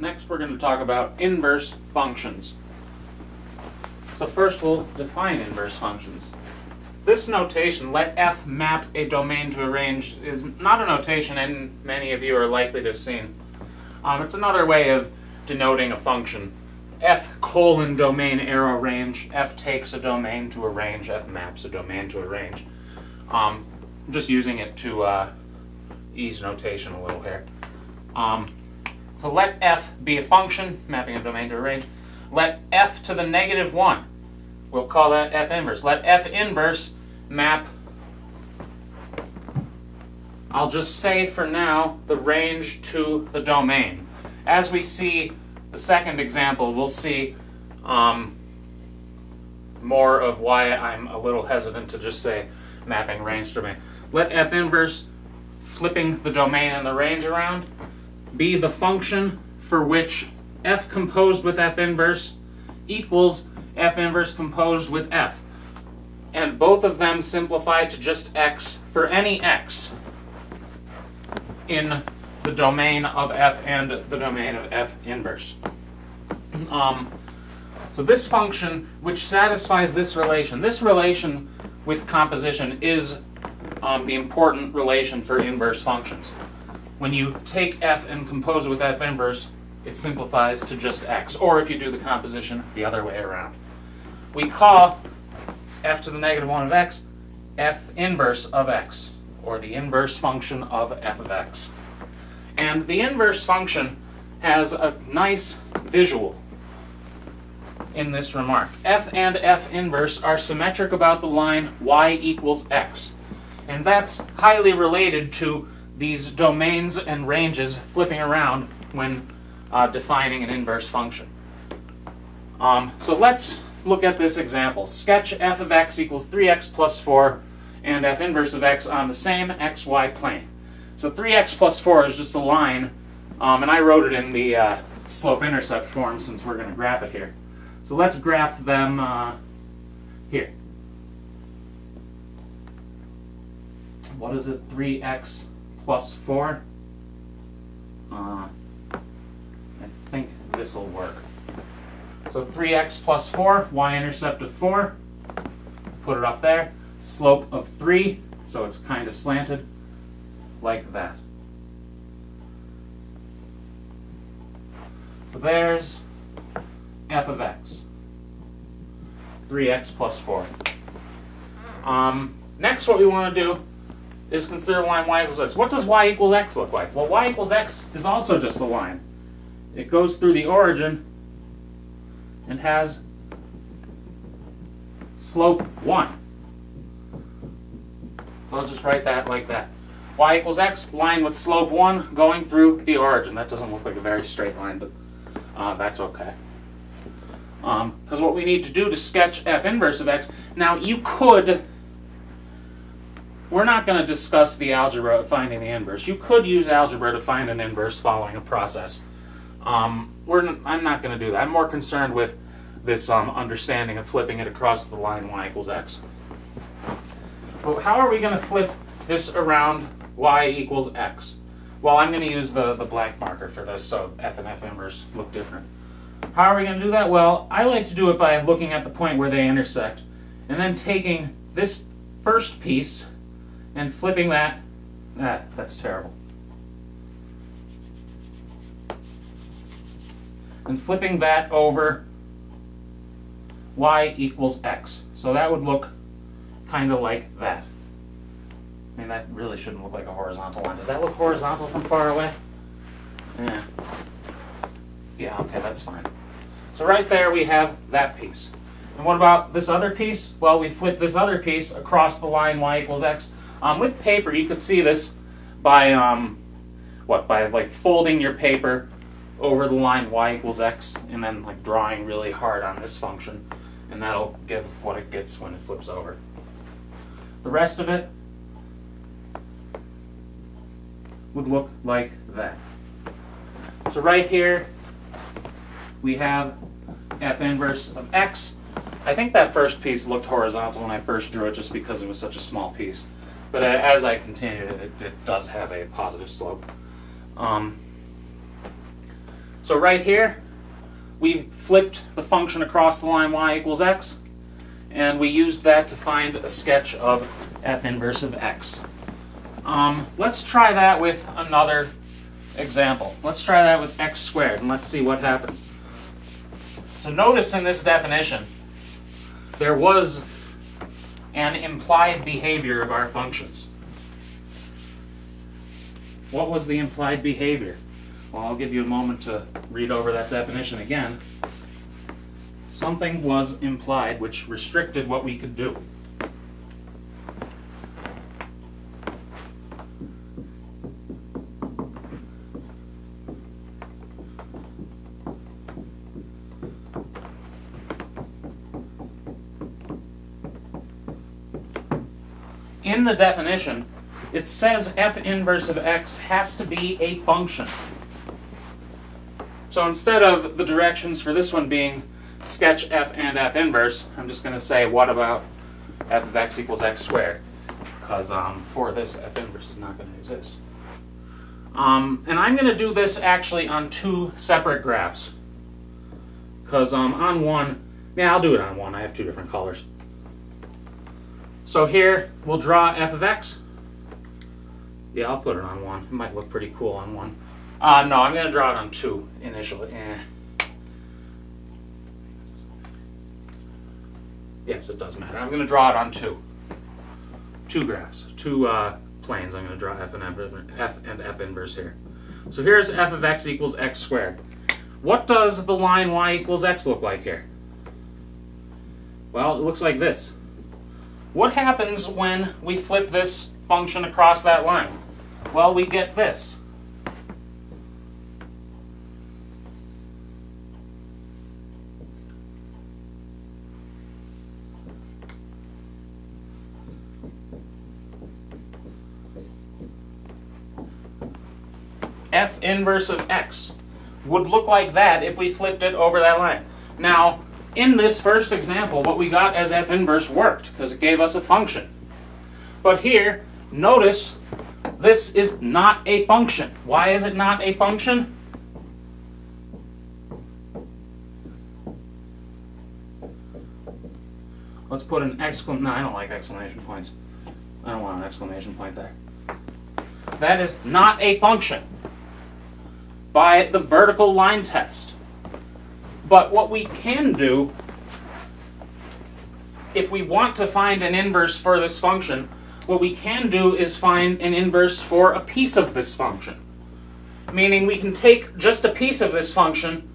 Next we're going to talk about inverse functions. So first we'll define inverse functions. This notation, let f map a domain to a range, is not a notation and many of you are likely to have seen. It's another way of denoting a function. F colon domain arrow range, f takes a domain to a range, f maps a domain to a range. I'm just using it to ease notation a little here. So let f be a function, mapping a domain to a range. Let f to the negative 1. We'll call that f inverse. Let f inverse map, I'll just say for now, the range to the domain. As we see the second example, we'll see more of why I'm a little hesitant to just say mapping range to domain. Let f inverse, flipping the domain and the range around, be the function for which f composed with f inverse equals f inverse composed with f. And both of them simplify to just x for any x in the domain of f and the domain of f inverse. So this function, which satisfies this relation with composition is the important relation for inverse functions. When you take f and compose it with f inverse, it simplifies to just x. Or if you do the composition the other way around. We call f to the negative 1 of x f inverse of x, or the inverse function of f of x. And the inverse function has a nice visual in this remark. F and f inverse are symmetric about the line y equals x. And that's highly related to these domains and ranges flipping around when defining an inverse function. So let's look at this example. Sketch f of x equals 3x plus 4 and f inverse of x on the same xy plane. So 3x plus 4 is just a line, and I wrote it in the slope-intercept form since we're going to graph it here. So let's graph them here. What is it? 3x plus 4? I think this will work. So 3x plus 4, y-intercept of 4, put it up there. Slope of 3, so it's kind of slanted, like that. So there's f of x, 3x plus 4. Next what we want to do is consider the line y equals x. What does y equals x look like? Well, y equals x is also just a line. It goes through the origin and has slope 1. So I'll just write that like that. Y equals x, line with slope 1 going through the origin. That doesn't look like a very straight line, but that's okay. Because what we need to do to sketch f inverse of x, now you could, we're not going to discuss the algebra of finding the inverse. You could use algebra to find an inverse following a process. I'm not going to do that. I'm more concerned with this understanding of flipping it across the line y equals x. Well, how are we going to flip this around y equals x? Well, I'm going to use the black marker for this, so f and f inverse look different. How are we going to do that? Well, I like to do it by looking at the point where they intersect, and then taking this first piece and flipping that's terrible. And flipping that over y equals x. So that would look kind of like that. I mean, that really shouldn't look like a horizontal line. Does that look horizontal from far away? Yeah. Yeah, okay, that's fine. So right there we have that piece. And what about this other piece? Well, we flip this other piece across the line y equals x. With paper, you could see this by, by like folding your paper over the line y equals x and then like drawing really hard on this function, and that'll give what it gets when it flips over. The rest of it would look like that. So right here we have f inverse of x. I think that first piece looked horizontal when I first drew it just because it was such a small piece. But as I continued it does have a positive slope. So right here, we flipped the function across the line y equals x, and we used that to find a sketch of f inverse of x. Let's try that with another example. Let's try that with x squared, and let's see what happens. So notice in this definition, there was an implied behavior of our functions. What was the implied behavior? Well, I'll give you a moment to read over that definition again. Something was implied which restricted what we could do. In the definition, it says f inverse of x has to be a function. So instead of the directions for this one being sketch f and f inverse, I'm just going to say what about f of x equals x squared, because for this f inverse is not going to exist. And I'm going to do this actually on two separate graphs, because on one, yeah, I'll do it on one. I have two different colors. So here, we'll draw f of x. Yeah, I'll put it on one. It might look pretty cool on one. No, I'm going to draw it on two initially. Yes, it does matter. I'm going to draw it on two. Two graphs, two planes. I'm going to draw f and f inverse here. So here's f of x equals x squared. What does the line y equals x look like here? Well, it looks like this. What happens when we flip this function across that line? Well, we get this. F inverse of x would look like that if we flipped it over that line. Now, in this first example, what we got as f inverse worked because it gave us a function. But here, notice this is not a function. Why is it not a function? Let's put an exclamation. No, I don't like exclamation points. I don't want an exclamation point there. That is not a function by the vertical line test. But what we can do, if we want to find an inverse for this function, what we can do is find an inverse for a piece of this function. Meaning we can take just a piece of this function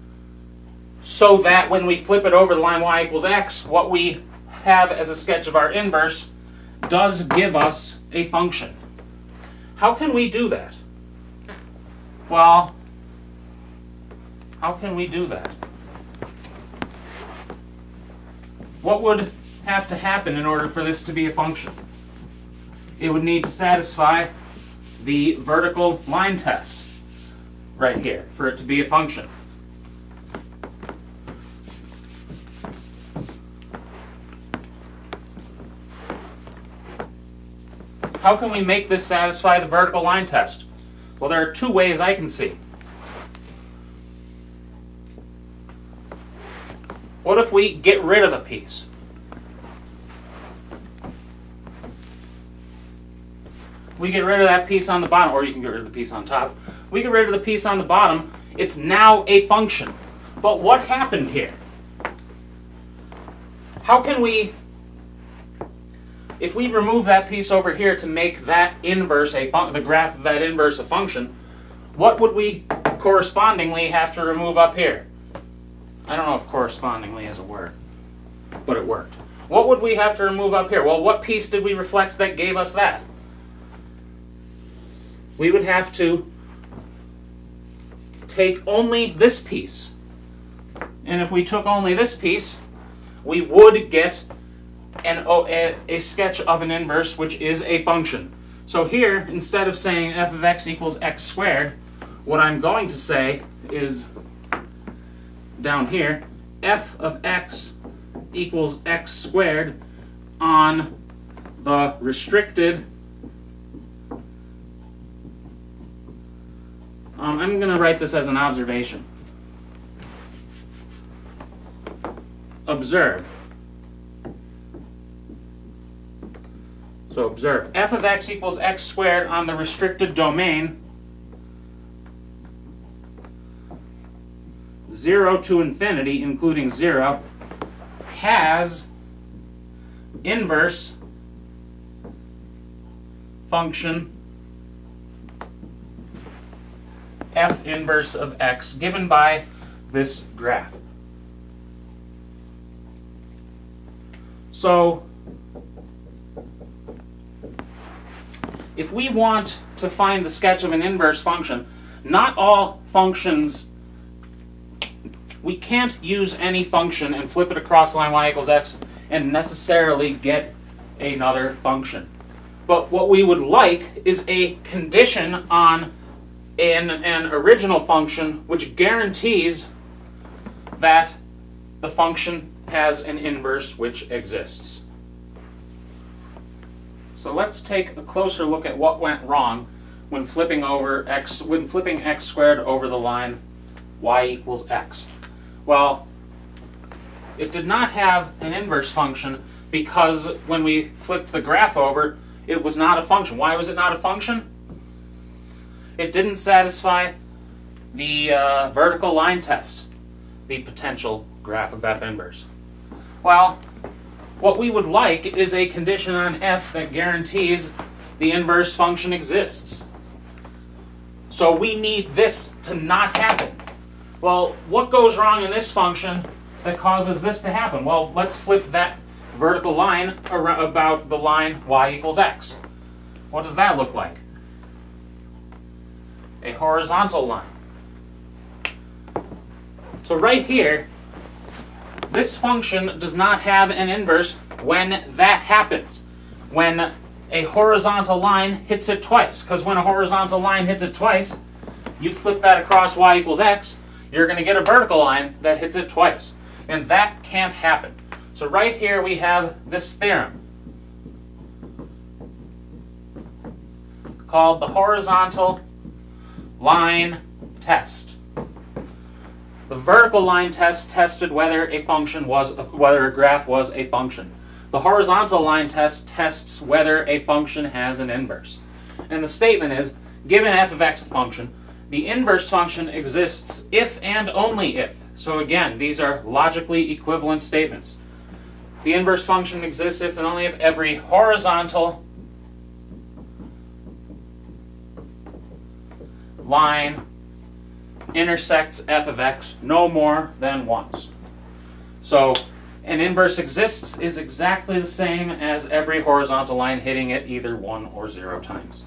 so that when we flip it over the line y equals x, what we have as a sketch of our inverse does give us a function. How can we do that? Well, how can we do that? What would have to happen in order for this to be a function? It would need to satisfy the vertical line test right here for it to be a function. How can we make this satisfy the vertical line test? Well, there are two ways I can see. What if we get rid of a piece? We get rid of that piece on the bottom, or you can get rid of the piece on top. We get rid of the piece on the bottom, it's now a function. But what happened here? How can we, if we remove that piece over here to make that inverse the graph of that inverse a function, what would we correspondingly have to remove up here? I don't know if correspondingly is a word, but it worked. What would we have to remove up here? Well, what piece did we reflect that gave us that? We would have to take only this piece. And if we took only this piece, we would get a sketch of an inverse, which is a function. So here, instead of saying f of x equals x squared, what I'm going to say is, down here, f of x equals x squared on the restricted, I'm going to write this as an observation. observe. So observe, f of x equals x squared on the restricted domain 0 to infinity, including 0, has inverse function f inverse of x given by this graph. So if we want to find the sketch of an inverse function, not all functions, we can't use any function and flip it across the line y equals x and necessarily get another function. But what we would like is a condition on an original function which guarantees that the function has an inverse which exists. So let's take a closer look at what went wrong when flipping x squared over the line y equals x. Well, it did not have an inverse function because when we flipped the graph over, it was not a function. Why was it not a function? It didn't satisfy the vertical line test, the potential graph of f inverse. Well, what we would like is a condition on f that guarantees the inverse function exists. So we need this to not happen. Well, what goes wrong in this function that causes this to happen? Well, let's flip that vertical line about the line y equals x. What does that look like? A horizontal line. So right here, this function does not have an inverse when that happens. When a horizontal line hits it twice. Because when a horizontal line hits it twice, you flip that across y equals x, you're going to get a vertical line that hits it twice. And that can't happen. So right here we have this theorem called the horizontal line test. The vertical line test tested whether a graph was a function. The horizontal line test tests whether a function has an inverse. And the statement is, given f of x a function, the inverse function exists if and only if. So again, these are logically equivalent statements. The inverse function exists if and only if every horizontal line intersects f of x no more than once. So an inverse exists is exactly the same as every horizontal line hitting it either 1 or 0 times.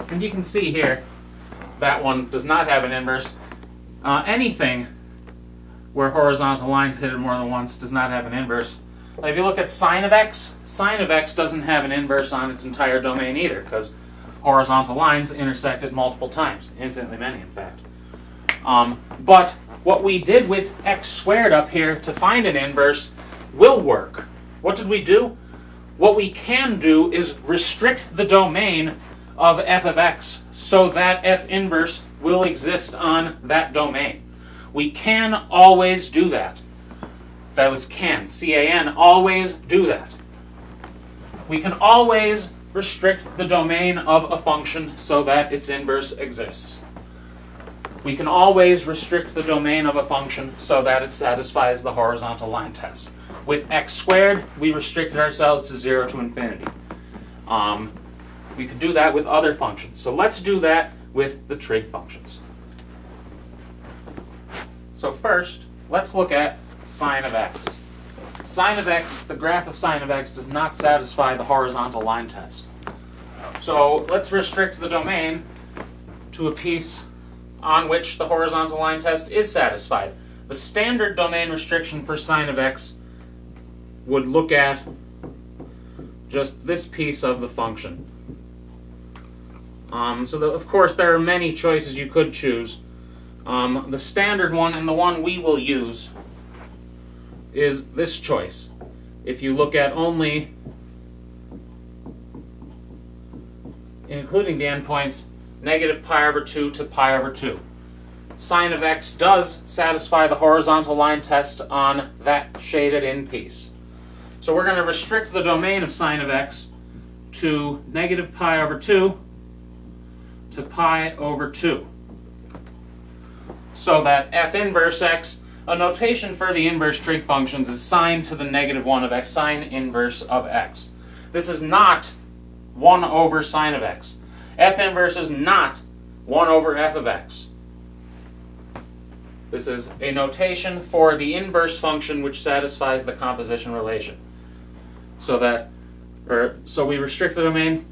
And you can see here that one does not have an inverse. Anything where horizontal lines hit it more than once does not have an inverse. If you look at sine of x doesn't have an inverse on its entire domain either, because horizontal lines intersect it multiple times, infinitely many in fact. But what we did with x squared up here to find an inverse will work. What did we do? What we can do is restrict the domain of f of x so that f inverse will exist on that domain. We can always do that. That was can, C-A-N, always do that. We can always restrict the domain of a function so that its inverse exists. We can always restrict the domain of a function so that it satisfies the horizontal line test. With x squared, we restricted ourselves to 0 to infinity. We could do that with other functions. So let's do that with the trig functions. So first, let's look at sine of x. Sine of x, the graph of sine of x, does not satisfy the horizontal line test. So let's restrict the domain to a piece on which the horizontal line test is satisfied. The standard domain restriction for sine of x would look at just this piece of the function. Of course, there are many choices you could choose. The standard one, and the one we will use, is this choice. If you look at only, including the endpoints, negative pi over 2 to pi over 2. sine of x does satisfy the horizontal line test on that shaded in piece. So we're going to restrict the domain of sine of x to negative pi over 2 to pi over 2. So that f inverse x, a notation for the inverse trig functions is sine to the negative 1 of x, sine inverse of x. This is not 1 over sine of x. F inverse is not 1 over f of x. This is a notation for the inverse function which satisfies the composition relation. So we restrict the domain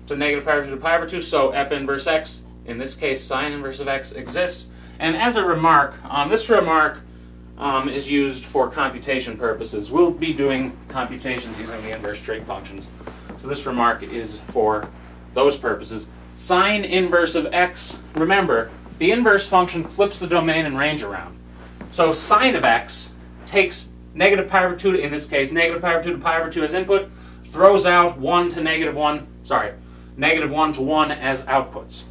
to negative pi over 2 to pi over 2, so f inverse x, in this case sine inverse of x, exists. And as a remark, this remark is used for computation purposes. We'll be doing computations using the inverse trig functions. So this remark is for those purposes. Sine inverse of x, remember, the inverse function flips the domain and range around. So sine of x takes negative pi over 2, in this case, negative pi over 2 to pi over 2 as input, throws out 1 to negative 1 to 1 as outputs.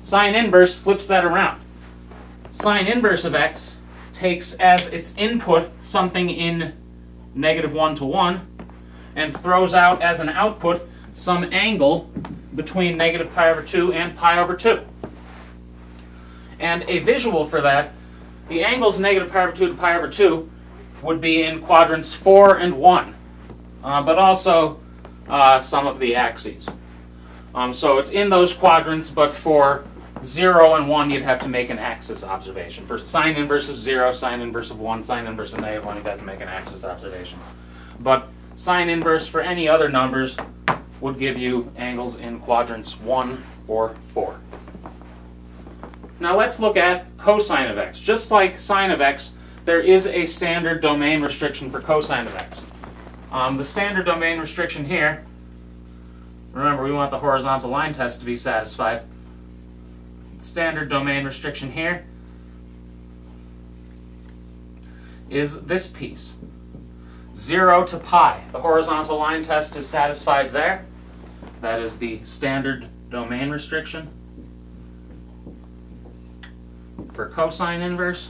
Sine inverse flips that around. Sine inverse of x takes as its input something in negative 1 to 1 and throws out as an output some angle between negative pi over 2 and pi over 2. And a visual for that, the angles negative pi over 2 to pi over 2 would be in quadrants 4 and 1, but also some of the axes. So it's in those quadrants, but for 0 and 1, you'd have to make an axis observation. For sine inverse of 0, sine inverse of 1, sine inverse of negative 1, you'd have to make an axis observation. But sine inverse for any other numbers would give you angles in quadrants 1 or 4. Now let's look at cosine of x. Just like sine of x, there is a standard domain restriction for cosine of x. The standard domain restriction here, remember we want the horizontal line test to be satisfied. Standard domain restriction here is this piece, 0 to pi. The horizontal line test is satisfied there. That is the standard domain restriction for cosine inverse.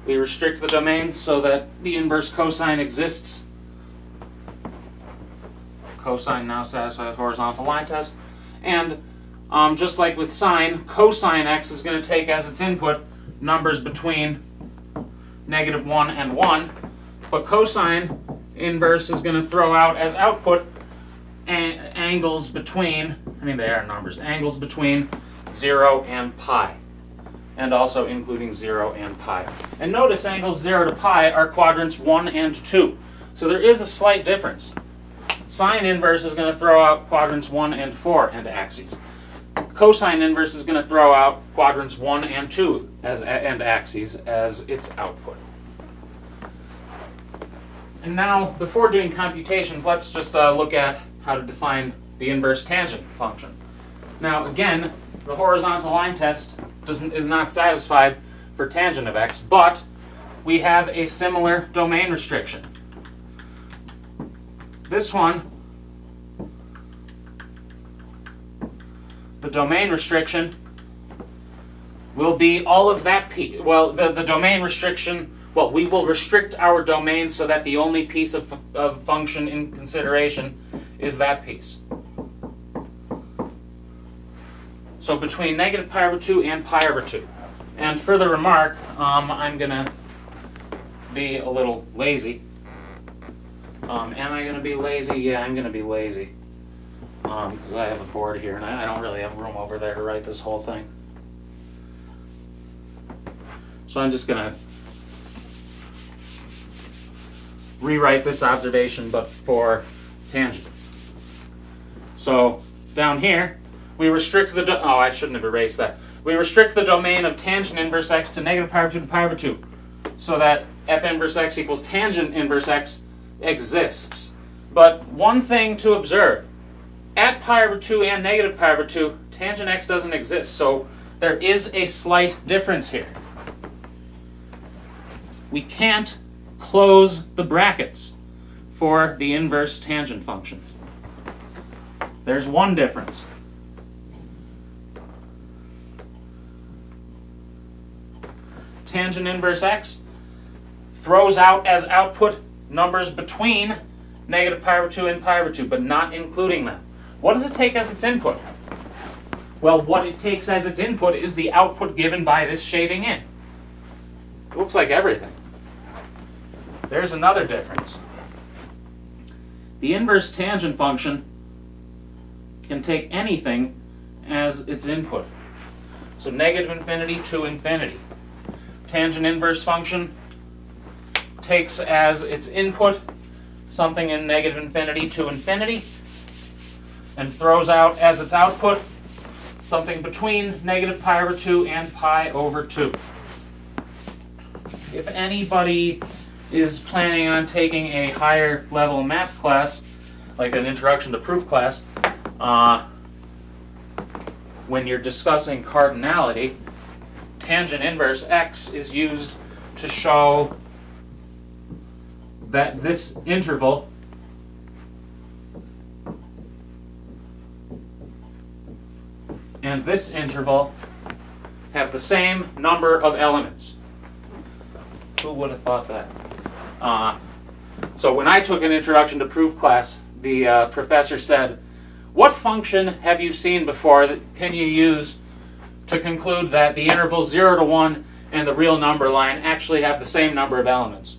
We restrict the domain so that the inverse cosine exists. Cosine now satisfies the horizontal line test. And just like with sine, cosine x is going to take as its input numbers between negative 1 and 1, but cosine inverse is going to throw out as output angles between, they are numbers, angles between 0 and pi, and also including 0 and pi. And notice angles 0 to pi are quadrants 1 and 2, so there is a slight difference. Sine inverse is going to throw out quadrants 1 and 4 and axes. Cosine inverse is going to throw out quadrants 1 and 2 and axes as its output. And now, before doing computations, let's just look at how to define the inverse tangent function. Now, again, the horizontal line test is not satisfied for tangent of x, but we have a similar domain restriction. This one, the domain restriction will be all of that piece. Well, the domain restriction, we will restrict our domain so that the only piece of function in consideration is that piece. So between negative pi over 2 and pi over 2. And for the remark, I'm going to be a little lazy. Am I going to be lazy? Yeah, I'm going to be lazy. Because I have a board here, and I don't really have room over there to write this whole thing. So I'm just going to rewrite this observation, but for tangent. So down here, we restrict the... I shouldn't have erased that. We restrict the domain of tangent inverse x to negative pi over 2 to pi over 2, so that f inverse x equals tangent inverse x exists. But one thing to observe, at pi over 2 and negative pi over 2, tangent x doesn't exist, so there is a slight difference here. We can't close the brackets for the inverse tangent function. There's one difference. tangent inverse x throws out as output numbers between negative pi over 2 and pi over 2, but not including them. What does it take as its input? Well, what it takes as its input is the output given by this shading in. It looks like everything. There's another difference. The inverse tangent function can take anything as its input. So negative infinity to infinity. Tangent inverse function takes as its input something in negative infinity to infinity, and throws out as its output something between negative pi over 2 and pi over 2. If anybody is planning on taking a higher level math class, like an introduction to proof class, when you're discussing cardinality, tangent inverse x is used to show that this interval and this interval have the same number of elements. Who would have thought that? So when I took an introduction to proof class, the professor said, what function have you seen before that can you use to conclude that the intervals 0 to 1 and the real number line actually have the same number of elements?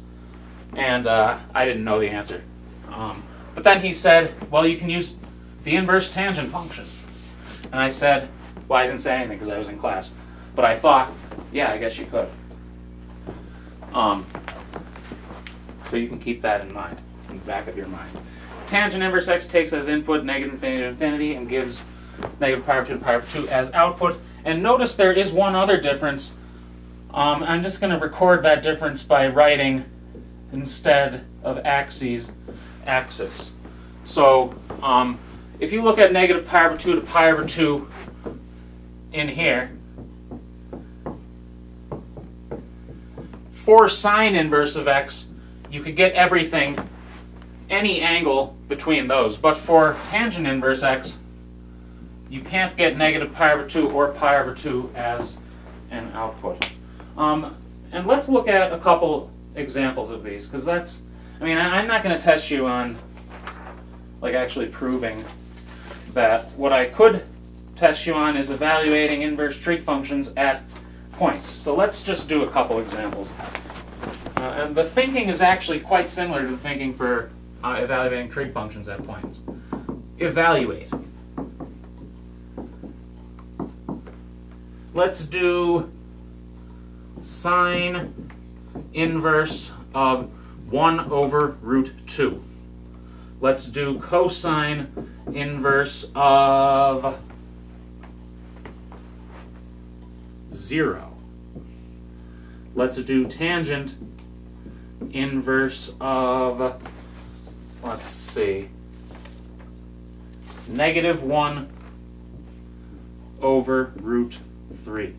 And I didn't know the answer. But then he said, well, you can use the inverse tangent function. And I said, well, I didn't say anything because I was in class. But I thought, yeah, I guess you could. So you can keep that in mind, in the back of your mind. Tangent inverse x takes as input negative infinity to infinity and gives negative pi over 2 to pi over 2 as output. And notice there is one other difference. I'm just going to record that difference by writing, instead of axes, axis. So if you look at negative pi over 2 to pi over 2 in here, for sine inverse of x, you could get everything, any angle between those. But for tangent inverse x, you can't get negative pi over 2 or pi over 2 as an output. And let's look at a couple examples of these, because that's, I mean, I'm not going to test you on like actually proving that. What I could test you on is evaluating inverse trig functions at points. So let's just do a couple examples. And the thinking is actually quite similar to the thinking for evaluating trig functions at points. Evaluate. Let's do sine inverse of 1 over root 2. Let's do cosine inverse of 0. Let's do tangent inverse of, let's see, negative 1 over root 3.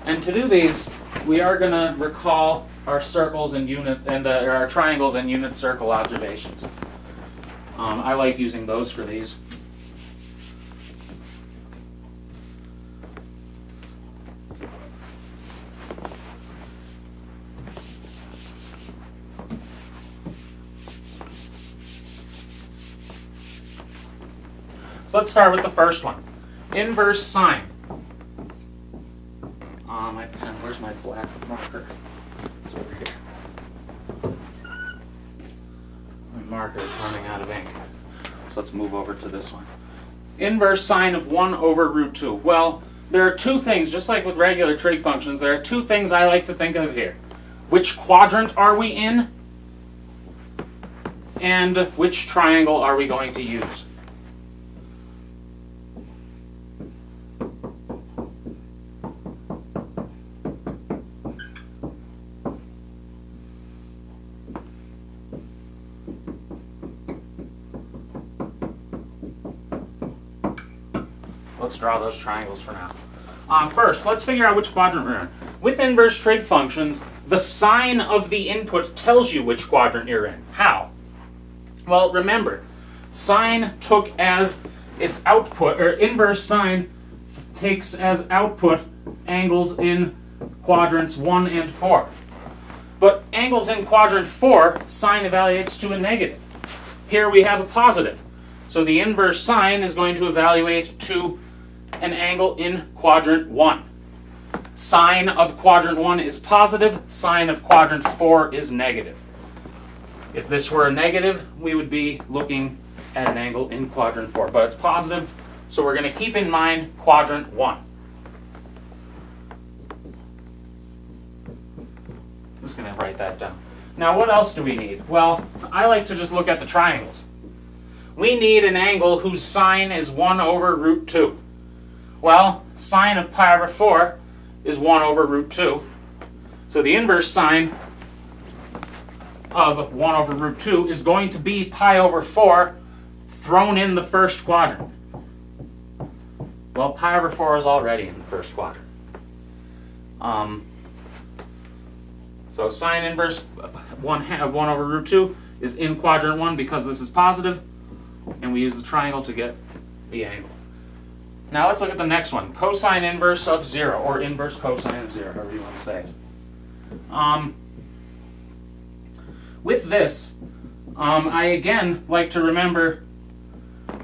And to do these, we are going to recall our circles and unit and our triangles and unit circle observations. I like using those for these. So let's start with the first one. Inverse sine. My pen, where's my black marker? It's over here. My marker is running out of ink. So let's move over to this one. Inverse sine of 1 over root 2. Well, there are two things, just like with regular trig functions, there are two things I like to think of here. Which quadrant are we in? And which triangle are we going to use? Let's draw those triangles for now. First, let's figure out which quadrant we're in. With inverse trig functions, the sign of the input tells you which quadrant you're in. How? Well, remember, sine took as its output, or inverse sine takes as output angles in quadrants 1 and 4. But angles in quadrant 4, sine evaluates to a negative. Here we have a positive. So the inverse sine is going to evaluate to an angle in quadrant 1. Sine of quadrant 1 is positive, sine of quadrant 4 is negative. If this were a negative, we would be looking at an angle in quadrant 4, but it's positive, so we're going to keep in mind quadrant 1. I'm just going to write that down. Now what else do we need? Well, I like to just look at the triangles. We need an angle whose sine is 1 over root 2. Well, sine of pi over 4 is 1 over root 2. So the inverse sine of 1 over root 2 is going to be pi over 4 thrown in the first quadrant. Well, pi over 4 is already in the first quadrant. So sine inverse of 1 over root 2 is in quadrant 1 because this is positive, and we use the triangle to get the angle. Now let's look at the next one. Cosine inverse of 0, or inverse cosine of 0, however you want to say it. With this, I again like to remember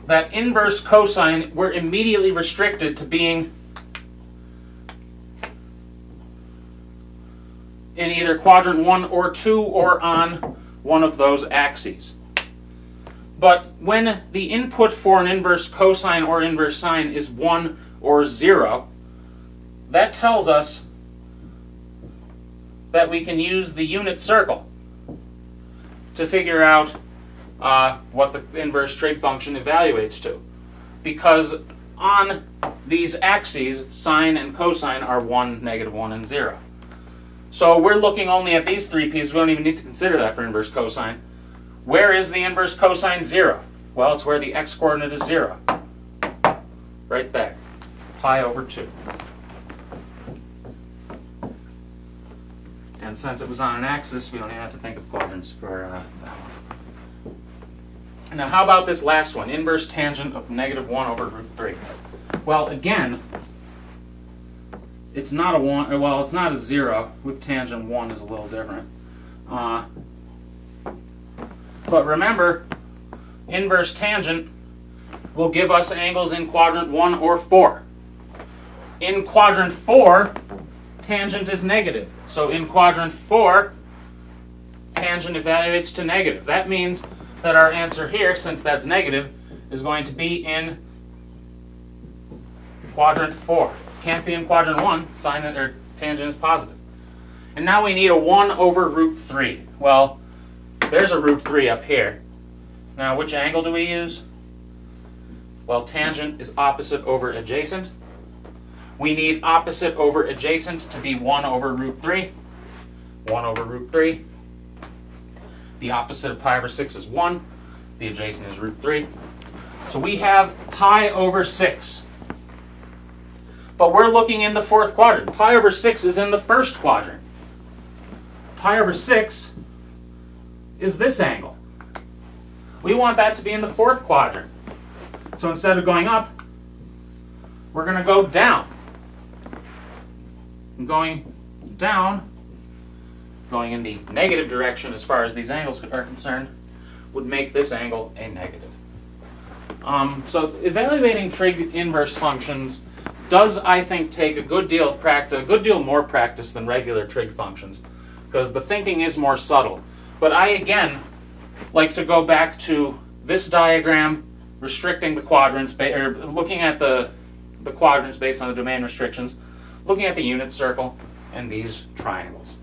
that inverse cosine, we're immediately restricted to being in either quadrant 1 or 2 or on one of those axes. But when the input for an inverse cosine or inverse sine is 1 or 0, that tells us that we can use the unit circle to figure out what the inverse trig function evaluates to. Because on these axes, sine and cosine are 1, -1, and 0. So we're looking only at these three pieces. We don't even need to consider that for inverse cosine. Where is the inverse cosine 0? Well, it's where the x-coordinate is 0. Right there. Pi over 2. And since it was on an axis, we don't even have to think of quadrants for that one. Now, how about this last one? Inverse tangent of -1 over root 3. Well, again, it's not a 1. Well, it's not a 0. With tangent 1 is a little different. But remember, inverse tangent will give us angles in quadrant 1 or 4. In quadrant 4, tangent is negative. So in quadrant 4, tangent evaluates to negative. That means that our answer here, since that's negative, is going to be in quadrant 4. Can't be in quadrant 1, sine or tangent is positive. And now we need a 1 over root 3. Well, there's a root 3 up here. Now, which angle do we use? Well, tangent is opposite over adjacent. We need opposite over adjacent to be 1 over root 3. 1 over root 3. The opposite of pi over 6 is 1. The adjacent is root 3. So we have pi over 6. But we're looking in the fourth quadrant. Pi over 6 is in the first quadrant. Pi over 6 is this angle. We want that to be in the fourth quadrant. So instead of going up, we're going to go down. And going down, going in the negative direction as far as these angles are concerned, would make this angle a negative. So evaluating trig inverse functions does, I think, take a good deal of practice, a good deal more practice than regular trig functions, because the thinking is more subtle. But I, again, like to go back to this diagram, restricting the quadrants, or looking at the quadrants based on the domain restrictions, looking at the unit circle, and these triangles.